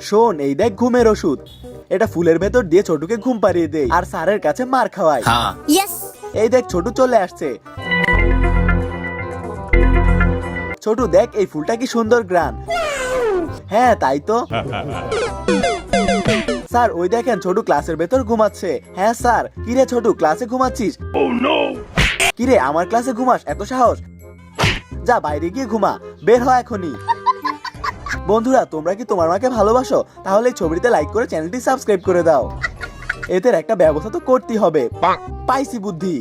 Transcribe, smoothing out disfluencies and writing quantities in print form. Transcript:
শোন, এই দেখ ঘুমের ওষুধ। এটা ফুলের ভেতর দিয়ে ছোটুকে ঘুম পাড়িয়ে দেই আর স্যারের কাছে মার খাওয়াই। ইয়েস। এই দেখ ছোটু চলে আসছে। ছোটু দেখ এই ফুলটা কি সুন্দর গ্রান। হ্যাঁ তাই তো। স্যার ওই দেখেন ছোটু ক্লাসের ভেতর ঘুমাচ্ছে। হ্যাঁ স্যার। কিরে ছোটু ক্লাসে ঘুমাচ্ছিস? কিরে আমার ক্লাসে ঘুমাস? এত সাহস? যা বাইরে গিয়ে ঘুমা, বের হ এখনই। বন্ধুরা তোমরা কি তোমার মাকে ভালোবাসো? তাহলে এই ছবিটিতে লাইক করে চ্যানেলটি সাবস্ক্রাইব করে দাও। এদের একটা ব্যবস্থা তো করতেই হবে। পাইছি বুদ্ধি।